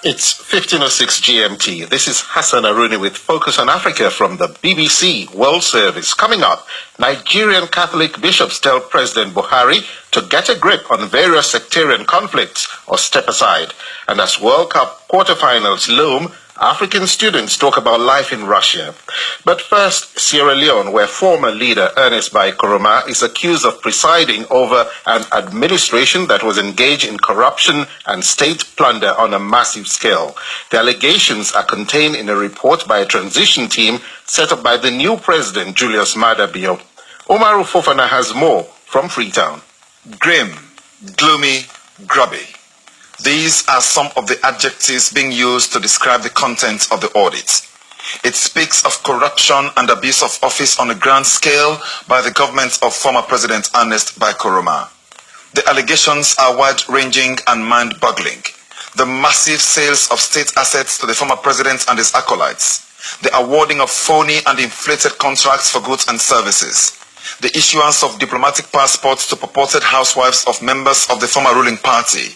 It's 15:06 GMT. This is Hassan Aruni with Focus on Africa from the BBC World Service. Coming up, Nigerian Catholic bishops tell President Buhari to get a grip on various sectarian conflicts or step aside. And as World Cup quarterfinals loom, African students talk about life in Russia. But first, Sierra Leone, where former leader Ernest Koroma is accused of presiding over an administration that was engaged in corruption and state plunder on a massive scale. The allegations are contained in a report by a transition team set up by the new president, Julius Maada Bio. Omaru Fofana has more from Freetown. Grim, gloomy, grubby. These are some of the adjectives being used to describe the contents of the audit. It speaks of corruption and abuse of office on a grand scale by the government of former President Ernest Koroma. The allegations are wide-ranging and mind-boggling. The massive sales of state assets to the former president and his acolytes, the awarding of phony and inflated contracts for goods and services, the issuance of diplomatic passports to purported housewives of members of the former ruling party,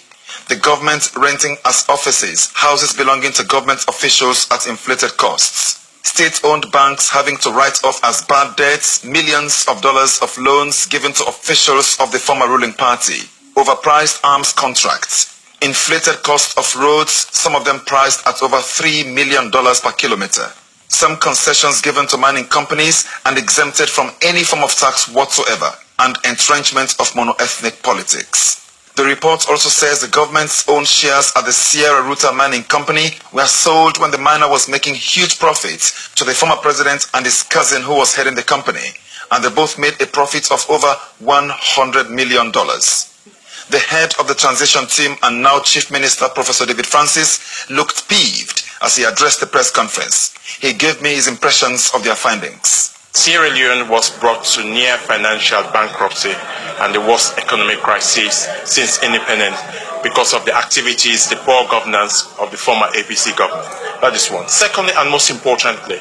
the government renting as offices houses belonging to government officials at inflated costs, state-owned banks having to write off as bad debts millions of dollars of loans given to officials of the former ruling party, overpriced arms contracts, inflated cost of roads, some of them priced at over $3 million per kilometer, some concessions given to mining companies and exempted from any form of tax whatsoever, and entrenchment of mono-ethnic politics. The report also says the government's own shares at the Sierra Ruta Mining Company were sold when the miner was making huge profits to the former president and his cousin who was heading the company, and they both made a profit of over $100 million. The head of the transition team and now Chief Minister, Professor David Francis, looked peeved as he addressed the press conference. He gave me his impressions of their findings. Sierra Leone was brought to near financial bankruptcy and the worst economic crisis since independence because of the activities, the poor governance of the former APC government. That is one. Secondly, and most importantly,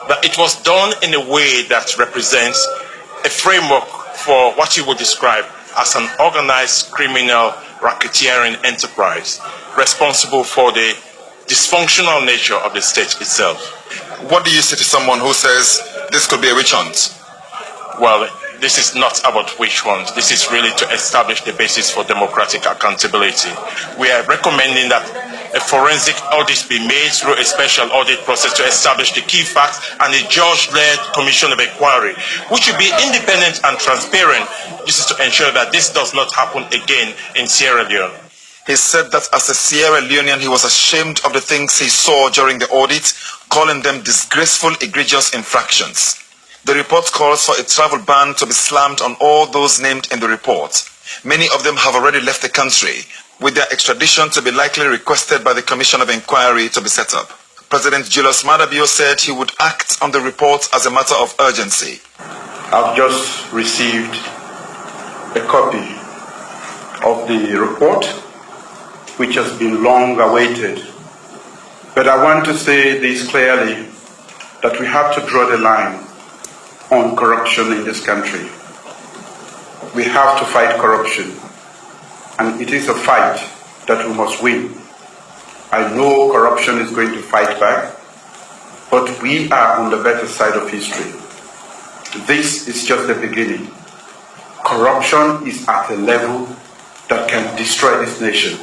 that it was done in a way that represents a framework for what you would describe as an organized criminal racketeering enterprise responsible for the dysfunctional nature of the state itself. What do you say to someone who says this could be a witch hunt? Well, this is not about witch hunt. This is really to establish the basis for democratic accountability. We are recommending that a forensic audit be made through a special audit process to establish the key facts and a judge-led commission of inquiry, which will be independent and transparent. This is to ensure that this does not happen again in Sierra Leone. He said that as a Sierra Leonean, he was ashamed of the things he saw during the audit, calling them disgraceful, egregious infractions. The report calls for a travel ban to be slammed on all those named in the report. Many of them have already left the country, with their extradition to be likely requested by the Commission of Inquiry to be set up. President Julius Maada Bio said he would act on the report as a matter of urgency. I've just received a copy of the report, which has been long awaited. But I want to say this clearly, that we have to draw the line on corruption in this country. We have to fight corruption, and it is a fight that we must win. I know corruption is going to fight back, but we are on the better side of history. This is just the beginning. Corruption is at a level that can destroy this nation.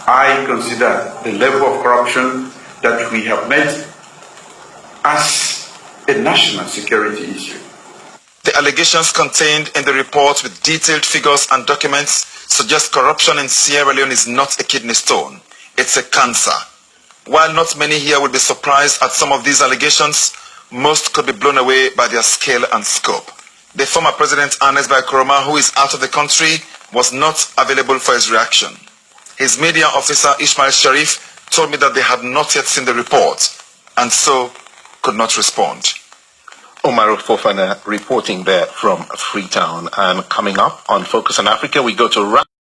I consider the level of corruption that we have met as a national security issue. The allegations contained in the report with detailed figures and documents suggest corruption in Sierra Leone is not a kidney stone, it's a cancer. While not many here will be surprised at some of these allegations, most could be blown away by their scale and scope. The former President Ernest Koroma, who is out of the country, was not available for his reaction. His media officer, Ismail Sharif, told me that they had not yet seen the report and so could not respond. Omaru Fofana reporting there from Freetown. And coming up on Focus on Africa, we go to